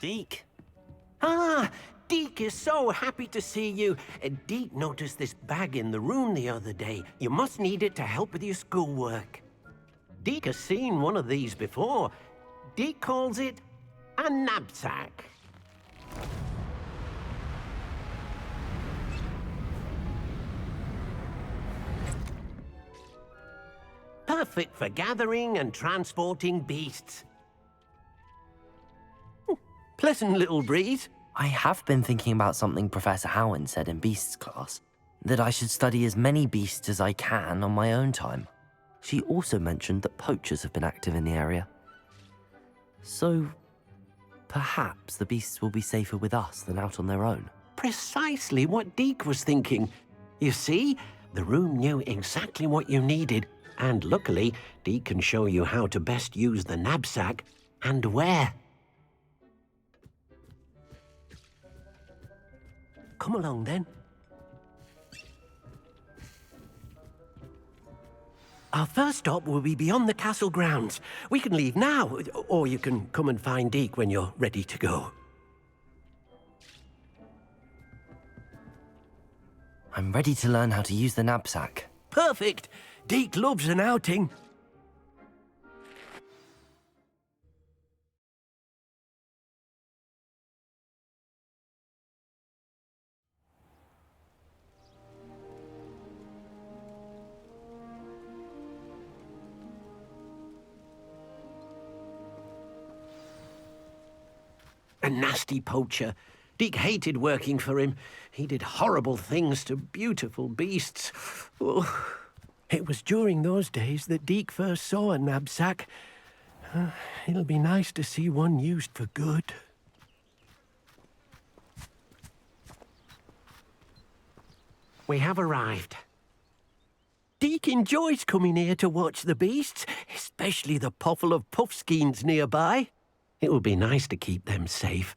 Deek. Ah, Deek is so happy to see you. Deek noticed this bag in the room the other day. You must need it to help with your schoolwork. Deek has seen one of these before. Deek calls it a knapsack. Perfect for gathering and transporting beasts. Pleasant little breeze. I have been thinking about something Professor Howard said in Beasts class, that I should study as many beasts as I can on my own time. She also mentioned that poachers have been active in the area. So, perhaps the beasts will be safer with us than out on their own. Precisely what Deek was thinking. You see, the room knew exactly what you needed, and luckily, Deek can show you how to best use the knapsack and where. Come along, then. Our first stop will be beyond the castle grounds. We can leave now, or you can come and find Deek when you're ready to go. I'm ready to learn how to use the knapsack. Perfect! Deek loves an outing. A nasty poacher. Deek hated working for him. He did horrible things to beautiful beasts. Oh. It was during those days that Deek first saw a knapsack. It'll be nice to see one used for good. We have arrived. Deek enjoys coming here to watch the beasts, especially the potful of puffskeins nearby. It will be nice to keep them safe.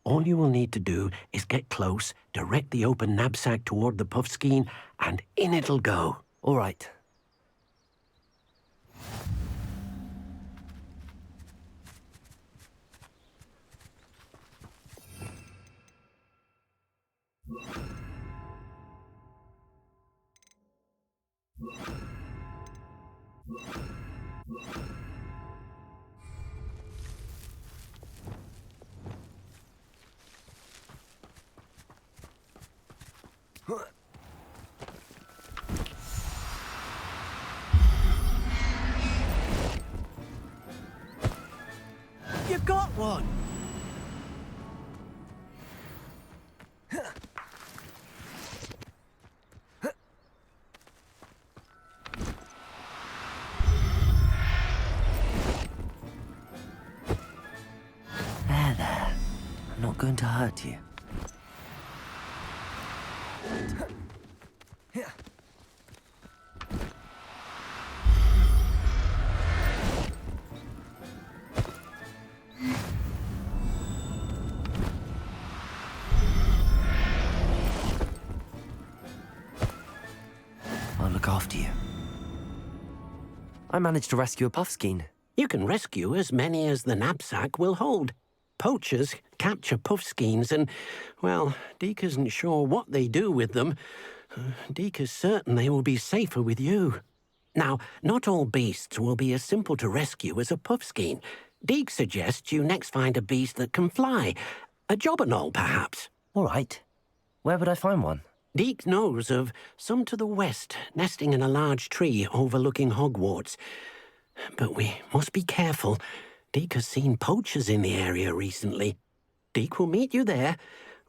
All you will need to do is get close, direct the open knapsack toward the puffskein, and in it'll go. All right. You got one! There. I'm not going to hurt you. I'll look after you. I managed to rescue a puffskein. You can rescue as many as the knapsack will hold. Poachers capture puffskeins and, well, Deek isn't sure what they do with them. Deek is certain they will be safer with you. Now, not all beasts will be as simple to rescue as a puffskein. Deek suggests you next find a beast that can fly. A jobberknoll, perhaps. All right. Where would I find one? Deek knows of some to the west, nesting in a large tree overlooking Hogwarts. But we must be careful. Deek has seen poachers in the area recently. Deek will meet you there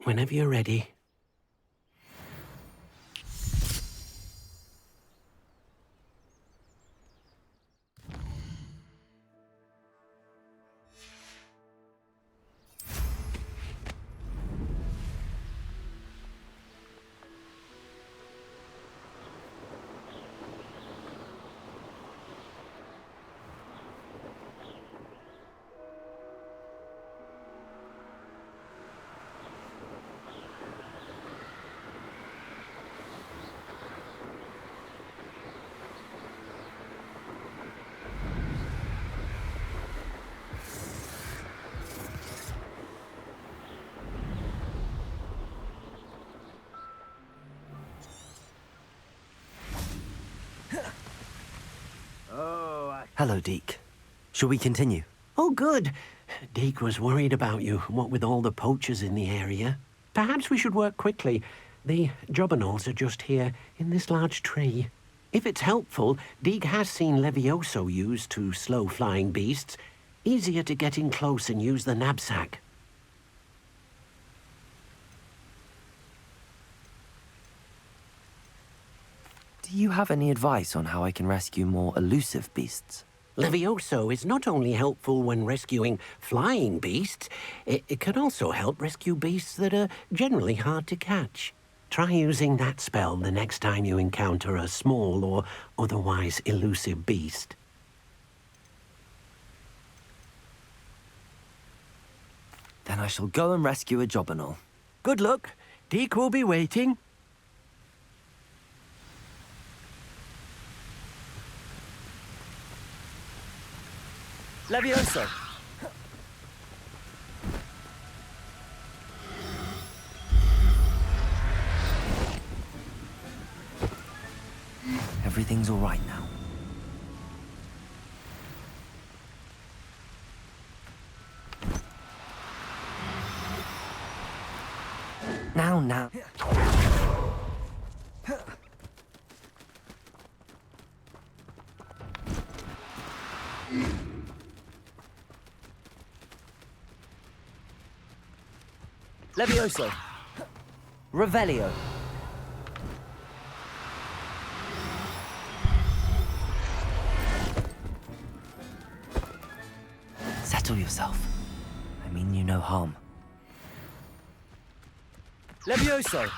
whenever you're ready. Hello, Deek. Shall we continue? Oh, good. Deek was worried about you, what with all the poachers in the area. Perhaps we should work quickly. The jobberknolls are just here, in this large tree. If it's helpful, Deek has seen Levioso used to slow flying beasts. Easier to get in close and use the knapsack. Do you have any advice on how I can rescue more elusive beasts? Levioso is not only helpful when rescuing flying beasts, it can also help rescue beasts that are generally hard to catch. Try using that spell the next time you encounter a small or otherwise elusive beast. Then I shall go and rescue a jobberknoll. Good luck. Deek will be waiting. Levioso! Everything's all right now. Now. Levioso. Revelio. Settle yourself. I mean you no harm. Levioso.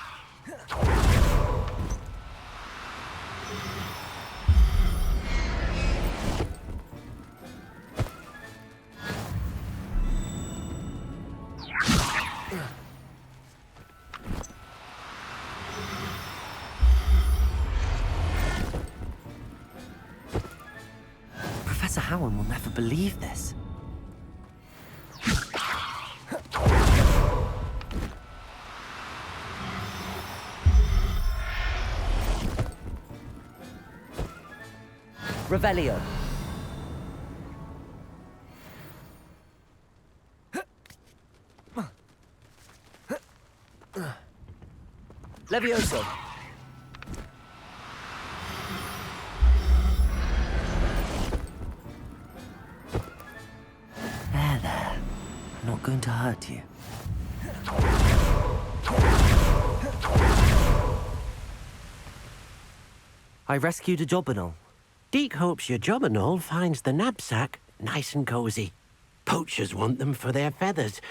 Professor Howard will never believe this. Revelio. Levioso. There. I'm not going to hurt you. I rescued a jobberknoll. Deek hopes your jobberknoll finds the knapsack nice and cozy. Poachers want them for their feathers,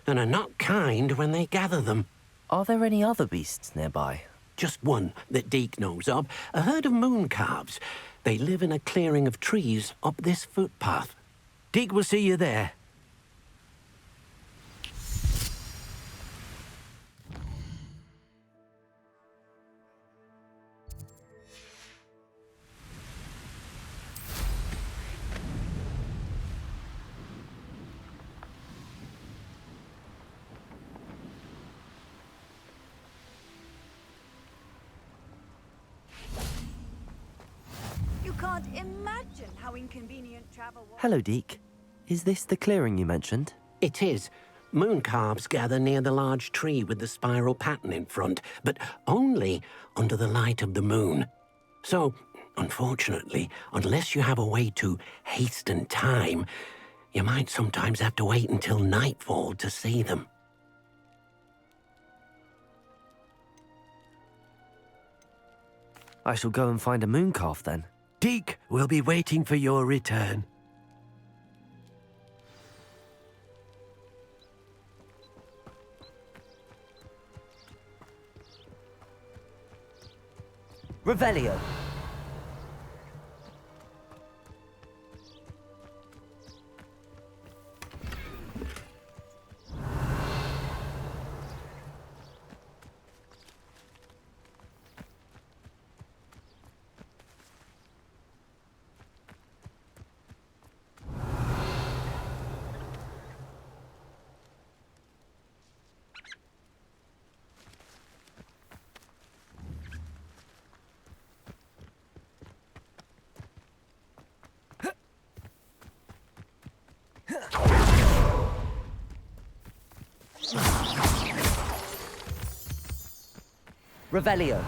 and are not kind when they gather them. Are there any other beasts nearby? Just one that Deek knows of, a herd of moon calves. They live in a clearing of trees up this footpath. Deek will see you there. Can't imagine how inconvenient travel was. Hello, Deek. Is this the clearing you mentioned? It is. Moon calves gather near the large tree with the spiral pattern in front, but only under the light of the moon. So, unfortunately, unless you have a way to hasten time, you might sometimes have to wait until nightfall to see them. I shall go and find a moon calf then. Deek will be waiting for your return. Revelio. Revelio.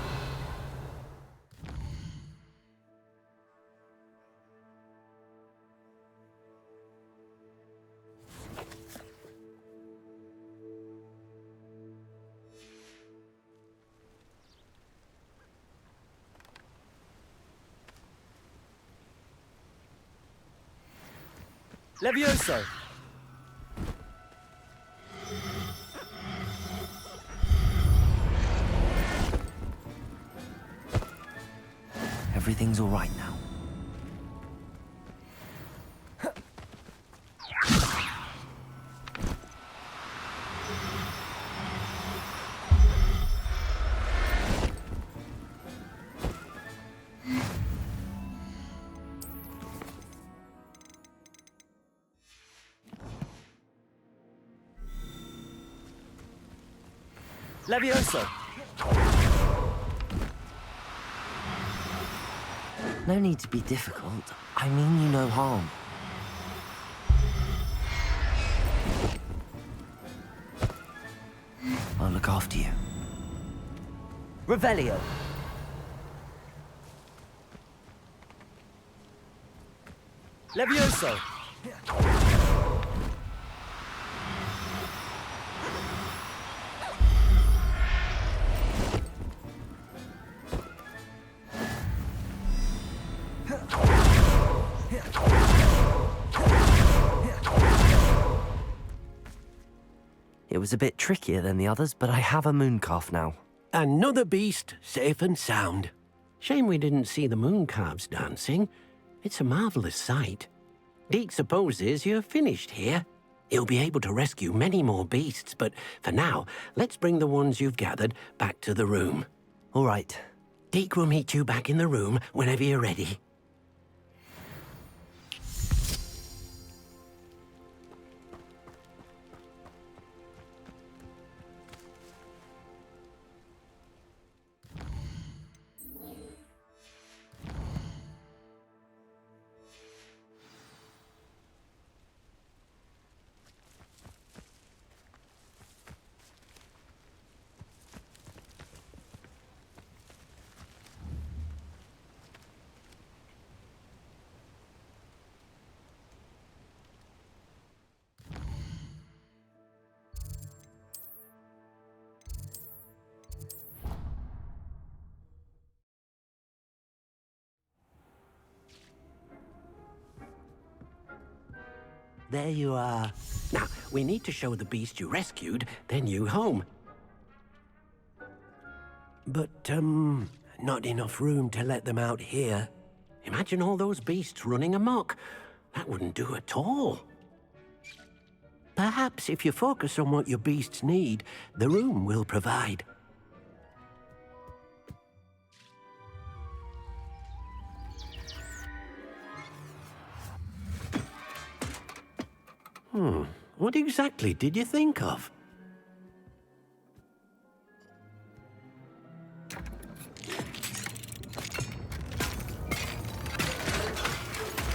Levioso. Everything's all right now. Levioso. No need to be difficult. I mean you no harm. I'll look after you. Revelio. Levioso. It was a bit trickier than the others, but I have a moon calf now. Another beast, safe and sound. Shame we didn't see the moon calves dancing. It's a marvelous sight. Deek supposes you're finished here. He'll be able to rescue many more beasts, but for now, let's bring the ones you've gathered back to the room. All right. Deek will meet you back in the room whenever you're ready. There you are. Now, we need to show the beast you rescued their new home. But, not enough room to let them out here. Imagine all those beasts running amok. That wouldn't do at all. Perhaps if you focus on what your beasts need, the room will provide. What exactly did you think of?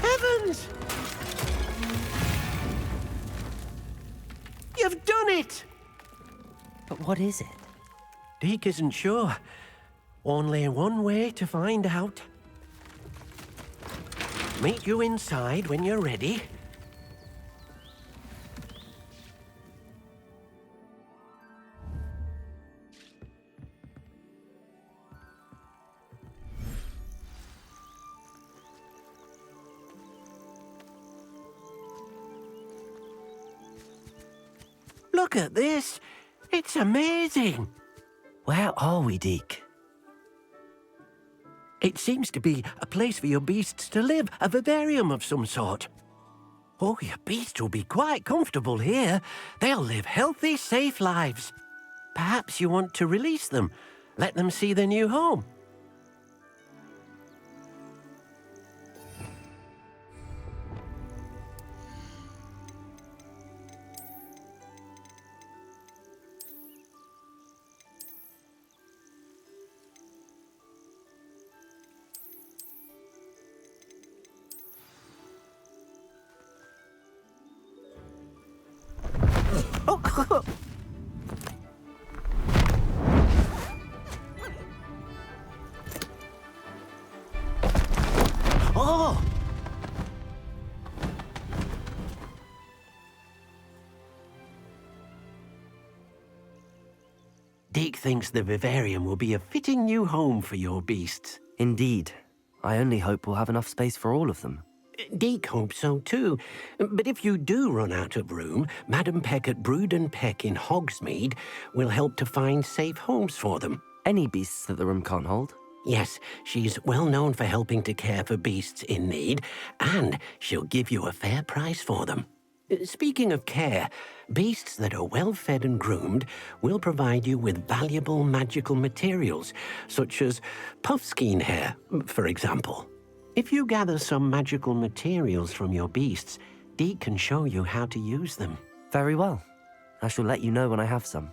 Heavens! You've done it! But what is it? Deek isn't sure. Only one way to find out. Meet you inside when you're ready. Look at this! It's amazing! Where are we, Deek? It seems to be a place for your beasts to live, a vivarium of some sort. Oh, your beasts will be quite comfortable here. They'll live healthy, safe lives. Perhaps you want to release them, let them see their new home. Deek thinks the vivarium will be a fitting new home for your beasts. Indeed. I only hope we'll have enough space for all of them. Deek hopes so too. But if you do run out of room, Madam Peck at Brood and Peck in Hogsmeade will help to find safe homes for them. Any beasts that the room can't hold? Yes, she's well known for helping to care for beasts in need, and she'll give you a fair price for them. Speaking of care, beasts that are well fed and groomed will provide you with valuable magical materials, such as puffskein hair, for example. If you gather some magical materials from your beasts, Deek can show you how to use them. Very well. I shall let you know when I have some.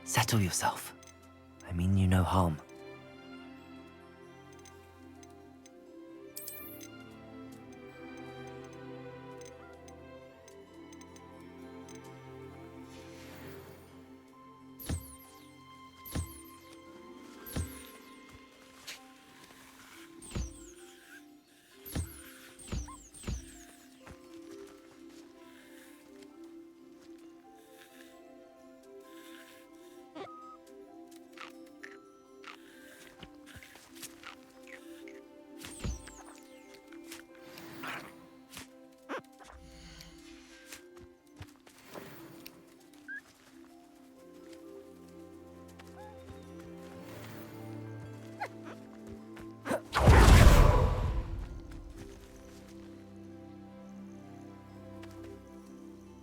Settle yourself. I mean you no harm.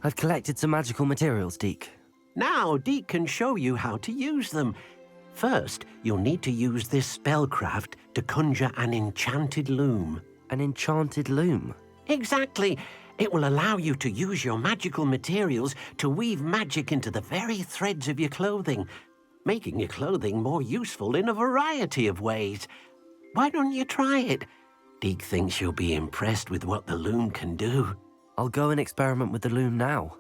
I've collected some magical materials, Deek. Now Deek can show you how to use them. First, you'll need to use this spellcraft to conjure an enchanted loom. An enchanted loom? Exactly. It will allow you to use your magical materials to weave magic into the very threads of your clothing, making your clothing more useful in a variety of ways. Why don't you try it? Deek thinks you'll be impressed with what the loom can do. I'll go and experiment with the loom now.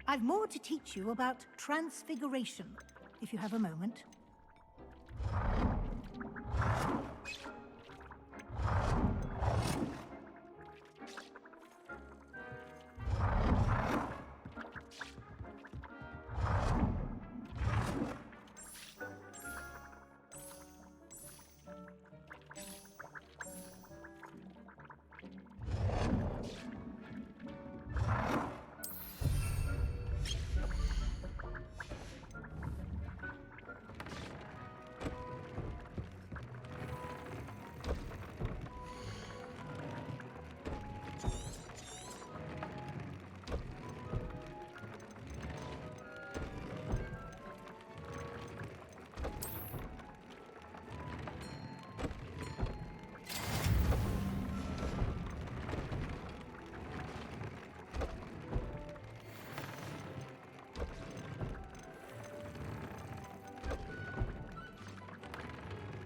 I've more to teach you about transfiguration, if you have a moment.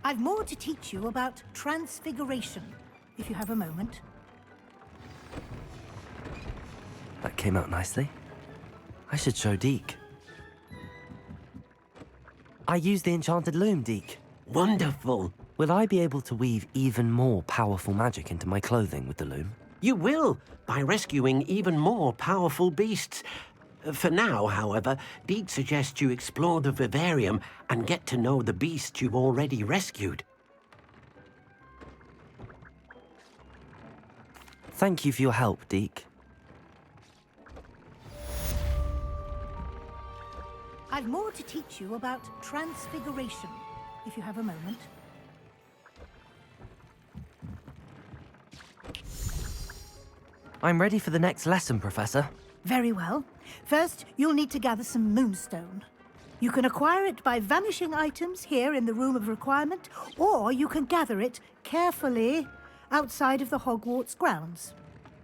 I've more to teach you about transfiguration, if you have a moment. That came out nicely. I should show Deek. I used the enchanted loom, Deek. Wonderful. Will I be able to weave even more powerful magic into my clothing with the loom? You will, by rescuing even more powerful beasts. For now, however, Deek suggests you explore the vivarium and get to know the beasts you've already rescued. Thank you for your help, Deek. I've more to teach you about transfiguration, if you have a moment. I'm ready for the next lesson, Professor. Very well. First, you'll need to gather some moonstone. You can acquire it by vanishing items here in the Room of Requirement, or you can gather it carefully outside of the Hogwarts grounds.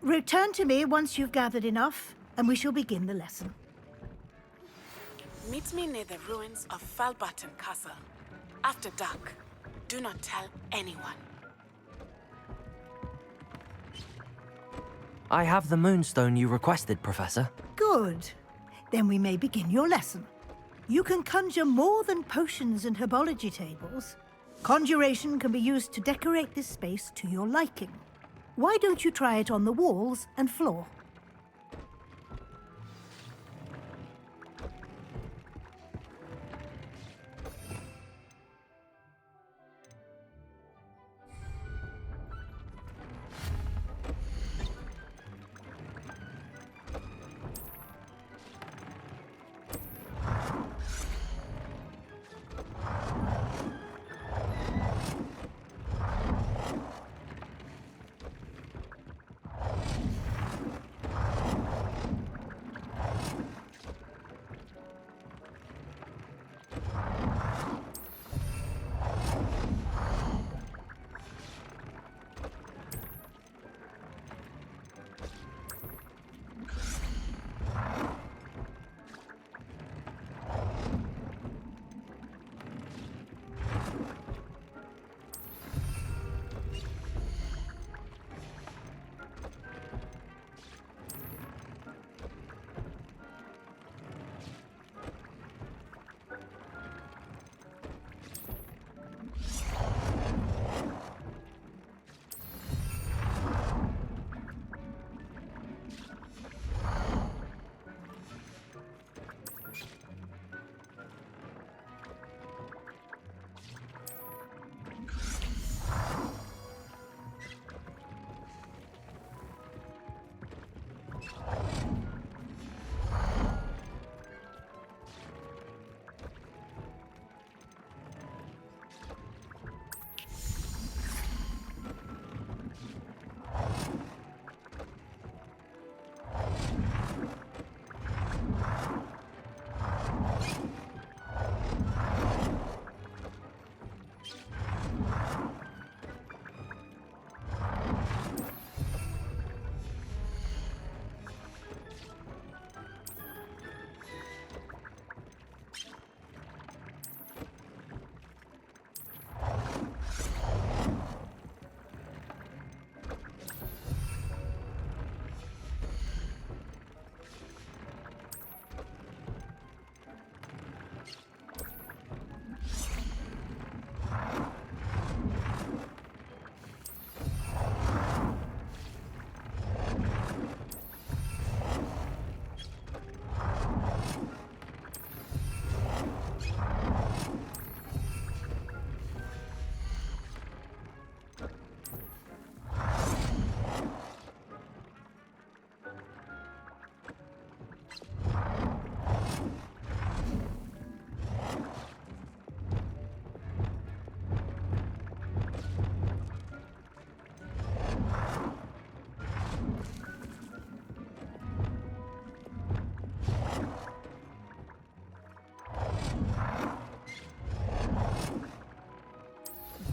Return to me once you've gathered enough, and we shall begin the lesson. Meet me near the ruins of Falbaton Castle. After dark. Do not tell anyone. I have the moonstone you requested, Professor. Good. Then we may begin your lesson. You can conjure more than potions and herbology tables. Conjuration can be used to decorate this space to your liking. Why don't you try it on the walls and floor?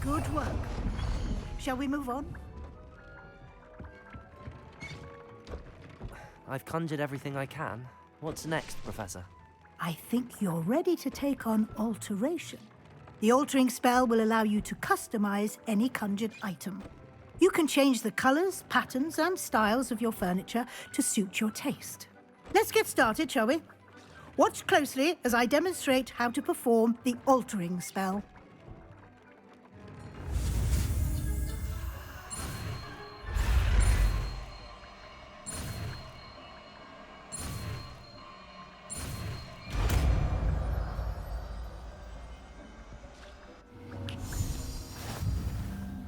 Good work. Shall we move on? I've conjured everything I can. What's next, Professor? I think you're ready to take on alteration. The altering spell will allow you to customize any conjured item. You can change the colors, patterns, and styles of your furniture to suit your taste. Let's get started, shall we? Watch closely as I demonstrate how to perform the altering spell.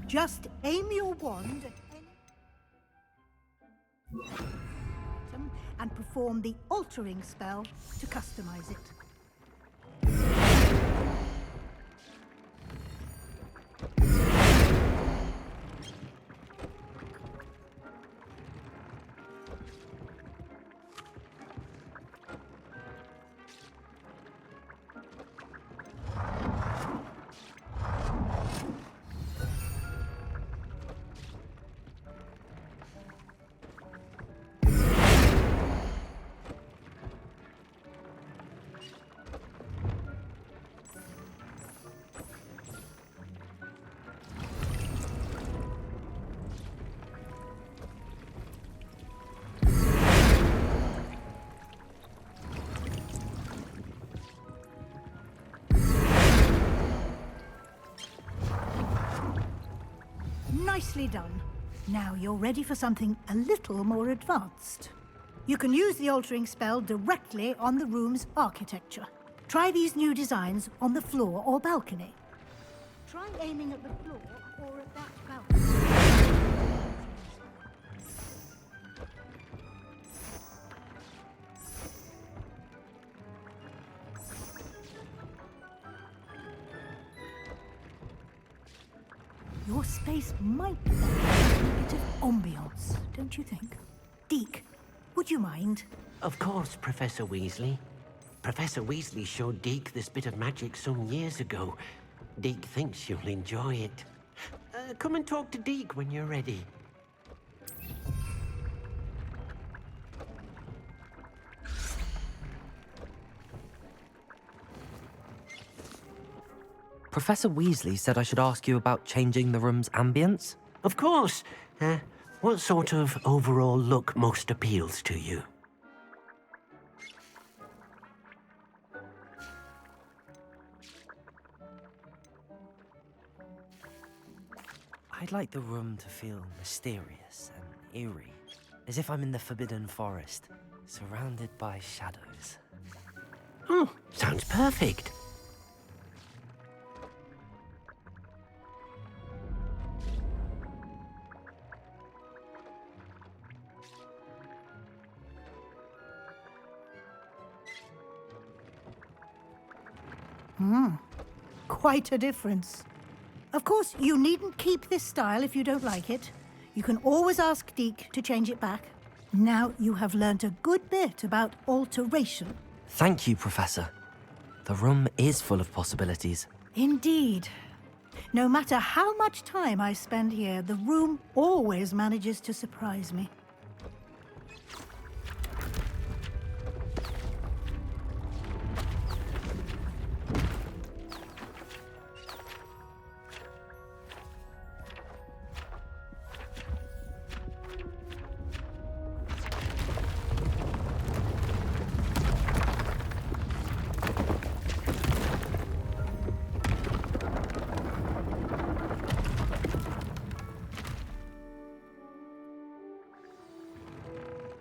Just aim your wand at any item and perform the altering spell to customize it. Nicely done. Now you're ready for something a little more advanced. You can use the altering spell directly on the room's architecture. Try these new designs on the floor or balcony. Try aiming at the floor or at that balcony. Your space might be a bit of ambiance, don't you think? Deek, would you mind? Of course, Professor Weasley. Professor Weasley showed Deek this bit of magic some years ago. Deek thinks you'll enjoy it. Come and talk to Deek when you're ready. Professor Weasley said I should ask you about changing the room's ambience. Of course. What sort of overall look most appeals to you? I'd like the room to feel mysterious and eerie, as if I'm in the Forbidden Forest, surrounded by shadows. Oh, sounds perfect. Quite a difference. Of course, you needn't keep this style if you don't like it. You can always ask Deek to change it back. Now you have learnt a good bit about alteration. Thank you, Professor. The room is full of possibilities. Indeed. No matter how much time I spend here, the room always manages to surprise me.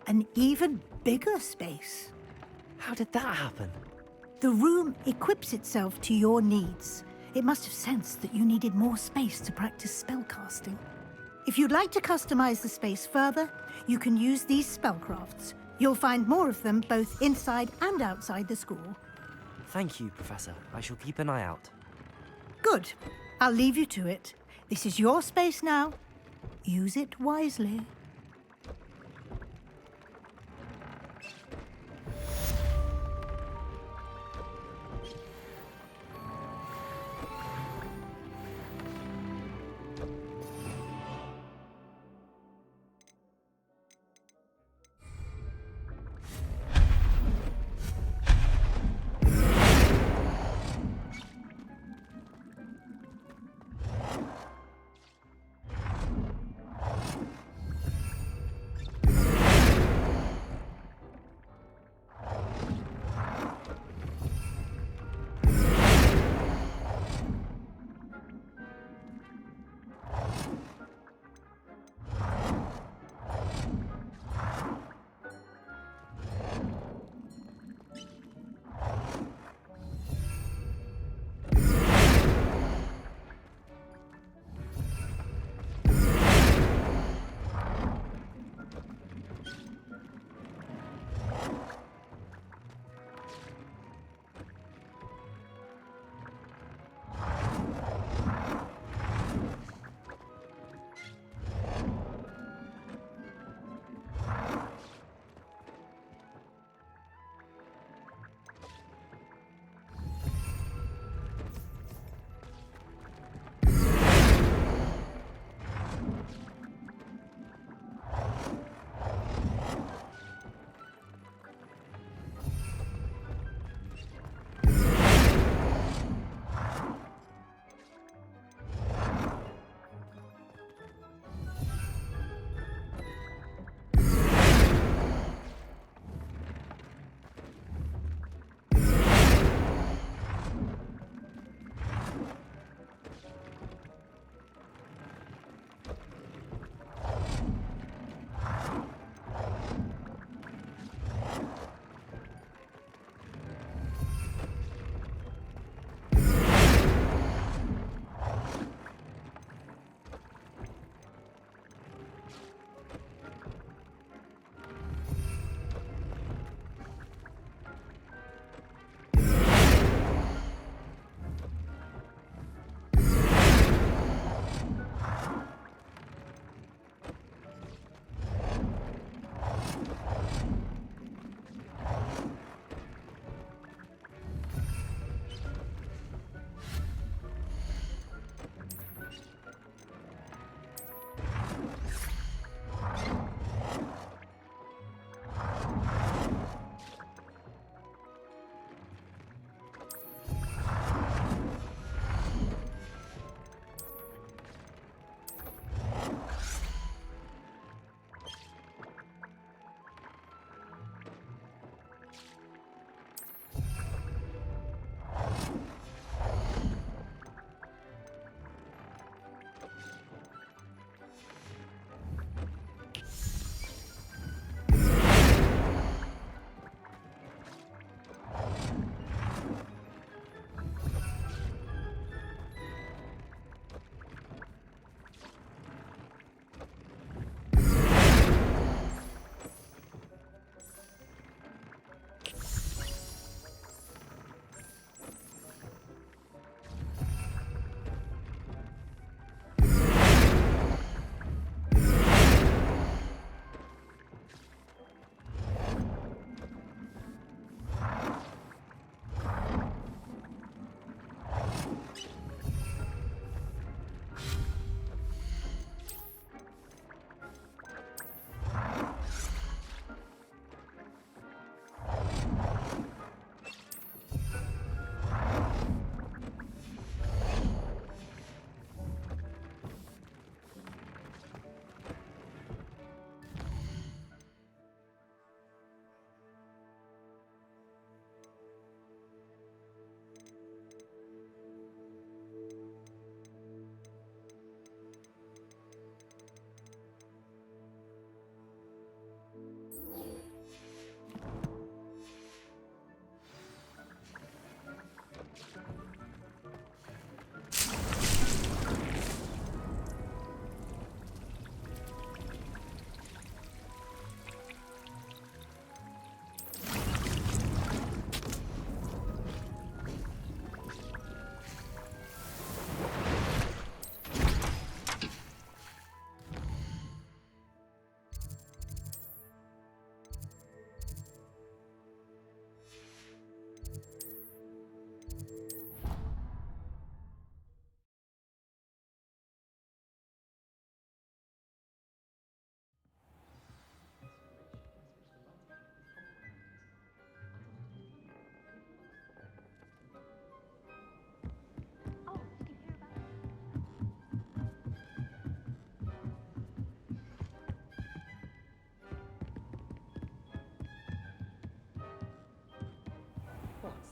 An even bigger space. How did that happen? The room equips itself to your needs. It must have sensed that you needed more space to practice spellcasting. If you'd like to customize the space further, you can use these spellcrafts. You'll find more of them both inside and outside the school. Thank you, Professor. I shall keep an eye out. Good. I'll leave you to it. This is your space now. Use it wisely.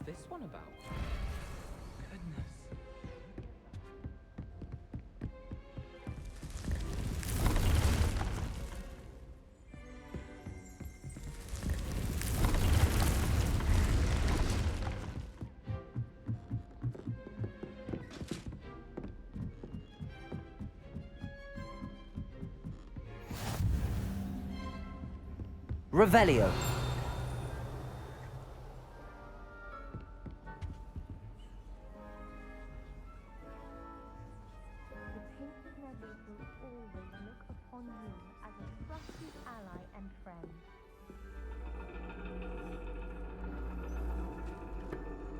this one about? Goodness. Revelio.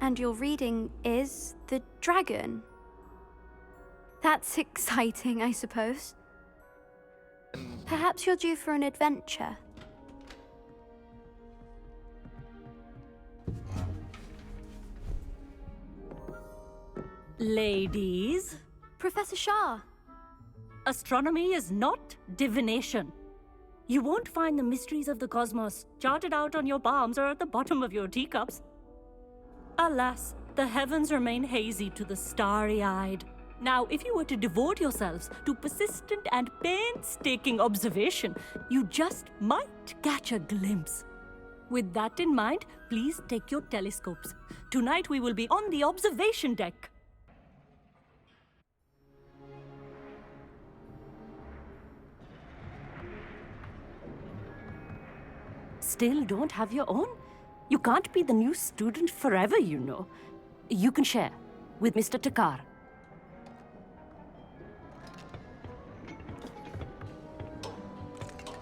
And your reading is the dragon. That's exciting, I suppose. Perhaps you're due for an adventure. Ladies, Professor Shah. astronomy is not divination. You won't find the mysteries of the cosmos charted out on your palms or at the bottom of your teacups. Alas, the heavens remain hazy to the starry-eyed. Now, if you were to devote yourselves to persistent and painstaking observation, you just might catch a glimpse. With that in mind, please take your telescopes. Tonight we will be on the observation deck. Still don't have your own? You can't be the new student forever, you know. You can share with Mr. Takar.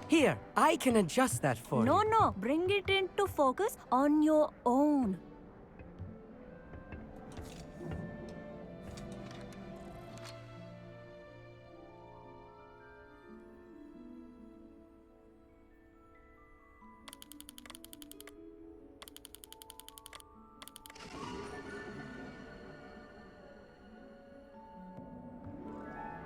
Here, I can adjust that for you. No, bring it into focus on your own.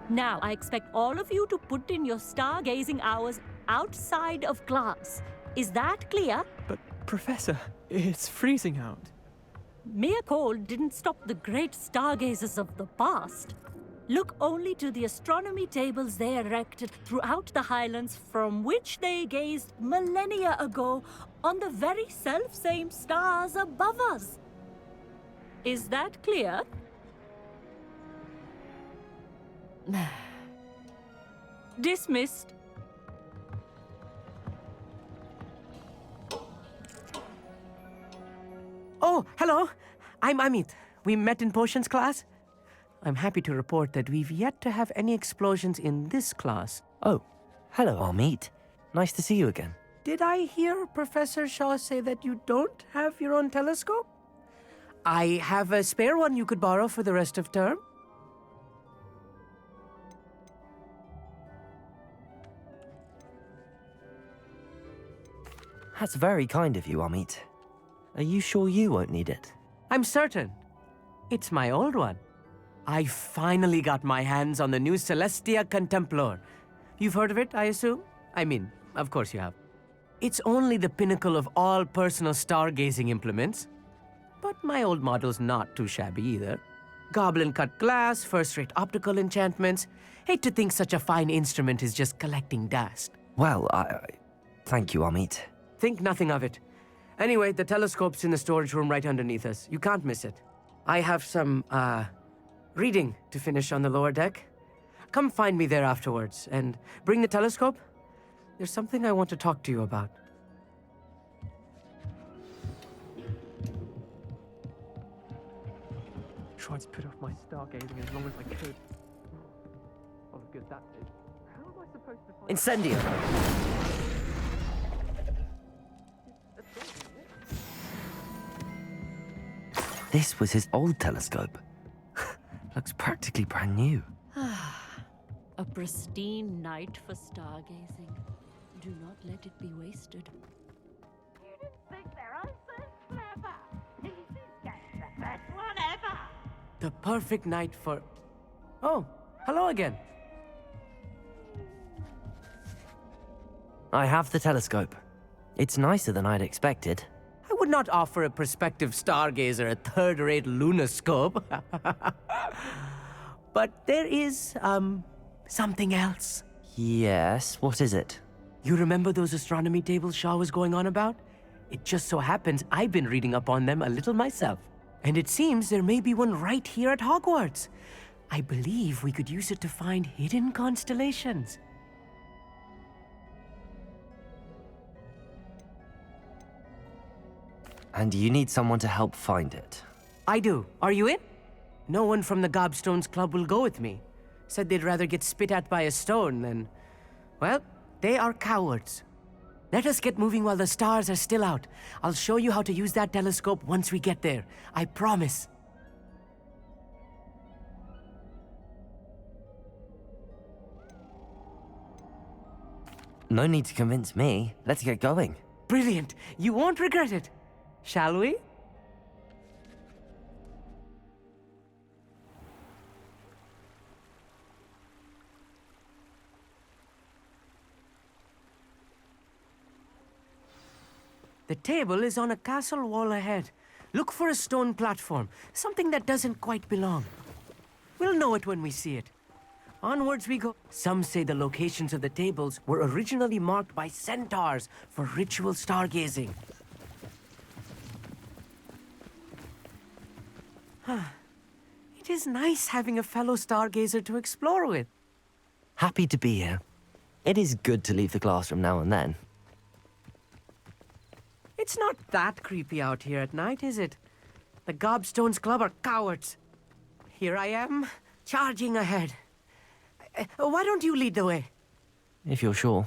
Now, I expect all of you to put in your stargazing hours outside of class. Is that clear? But, Professor, it's freezing out. Mere cold didn't stop the great stargazers of the past. Look only to the astronomy tables they erected throughout the highlands from which they gazed millennia ago on the very self-same stars above us. Is that clear? Dismissed. Oh, hello. I'm Amit. We met in potions class. I'm happy to report that we've yet to have any explosions in this class. Oh, hello, Amit. Nice to see you again. Did I hear Professor Shaw say that you don't have your own telescope? I have a spare one you could borrow for the rest of term. That's very kind of you, Amit. Are you sure you won't need it? I'm certain. It's my old one. I finally got my hands on the new Celestia Contemplar. You've heard of it, I assume? I mean, of course you have. It's only the pinnacle of all personal stargazing implements. But my old model's not too shabby either. Goblin-cut glass, first-rate optical enchantments. Hate to think such a fine instrument is just collecting dust. Well, thank you, Amit. Think nothing of it. Anyway, the telescope's in the storage room right underneath us. You can't miss it. I have some, reading to finish on the lower deck. Come find me there afterwards, and bring the telescope. There's something I want to talk to you about. Tried to put off my stargazing as long as I could. Oh, good that did. How am I supposed to find... Incendio! This was his old telescope. Looks practically brand new. A pristine night for stargazing. Do not let it be wasted. You didn't think they're all so clever. This is the best one ever. The perfect night for... Oh, hello again. I have the telescope. It's nicer than I'd expected. I would not offer a prospective stargazer a third-rate lunoscope. But there is, something else. Yes, what is it? You remember those astronomy tables Shaw was going on about? It just so happens I've been reading up on them a little myself. And it seems there may be one right here at Hogwarts. I believe we could use it to find hidden constellations. And you need someone to help find it. I do. Are you in? No one from the Gobstones Club will go with me. Said they'd rather get spit at by a stone than... Well, they are cowards. Let us get moving while the stars are still out. I'll show you how to use that telescope once we get there. I promise. No need to convince me. Let's get going. Brilliant. You won't regret it. Shall we? The table is on a castle wall ahead. Look for a stone platform, something that doesn't quite belong. We'll know it when we see it. Onwards we go. Some say the locations of the tables were originally marked by centaurs for ritual stargazing. It is nice having a fellow stargazer to explore with. Happy to be here. It is good to leave the classroom now and then. It's not that creepy out here at night, is it? The Gobstones Club are cowards. Here I am, charging ahead. Why don't you lead the way? If you're sure.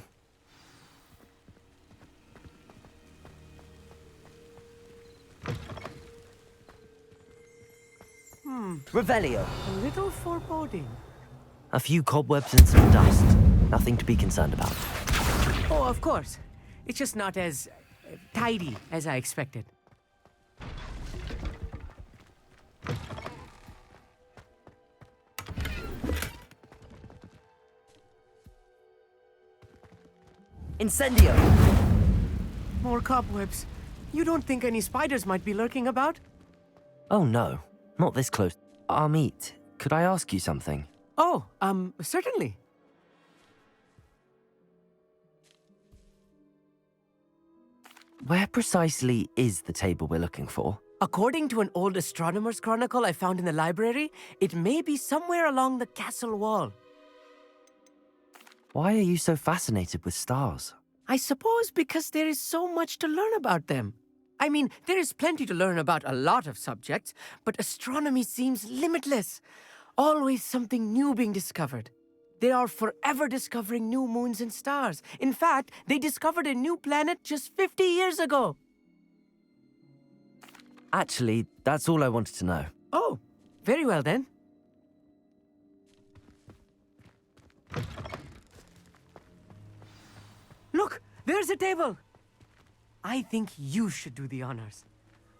Revelio. A little foreboding. A few cobwebs and some dust. Nothing to be concerned about. Oh, of course. It's just not as tidy as I expected. Incendio! More cobwebs. You don't think any spiders might be lurking about? Oh no, not this close. Amit, could I ask you something? Oh, certainly. Where precisely is the table we're looking for? According to an old astronomer's chronicle I found in the library, it may be somewhere along the castle wall. Why are you so fascinated with stars? I suppose because there is so much to learn about them. I mean, there is plenty to learn about a lot of subjects, but astronomy seems limitless. Always something new being discovered. They are forever discovering new moons and stars. In fact, they discovered a new planet just 50 years ago. Actually, that's all I wanted to know. Oh, very well then. Look, there's a table. I think you should do the honors.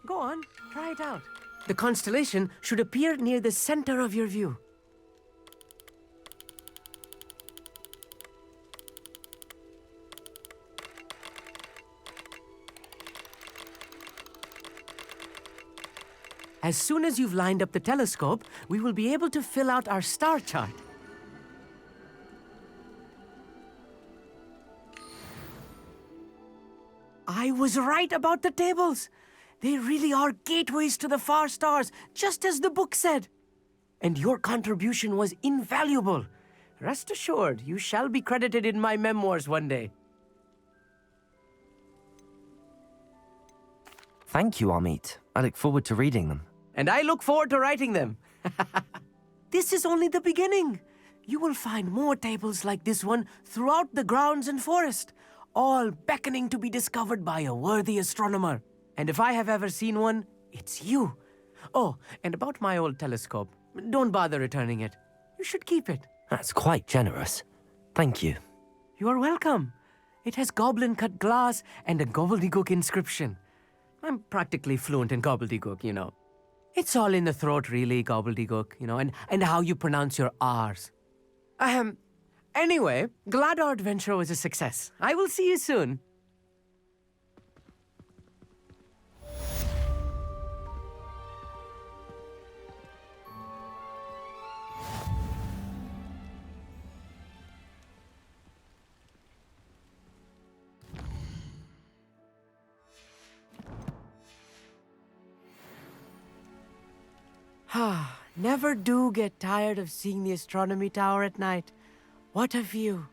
Go on, try it out. The constellation should appear near the center of your view. As soon as you've lined up the telescope, we will be able to fill out our star chart. I was right about the tables. They really are gateways to the far stars, just as the book said. And your contribution was invaluable. Rest assured, you shall be credited in my memoirs one day. Thank you, Amit. I look forward to reading them. And I look forward to writing them. This is only the beginning. You will find more tables like this one throughout the grounds and forest, all beckoning to be discovered by a worthy astronomer. And if I have ever seen one, it's you. Oh, and about my old telescope, don't bother returning it. You should keep it. That's quite generous. Thank you. You are welcome. It has goblin-cut glass and a gobbledygook inscription. I'm practically fluent in gobbledygook, you know. It's all in the throat, really, gobbledygook, you know, and how you pronounce your R's. Anyway, glad our adventure was a success. I will see you soon. Never do get tired of seeing the astronomy tower at night. What a view.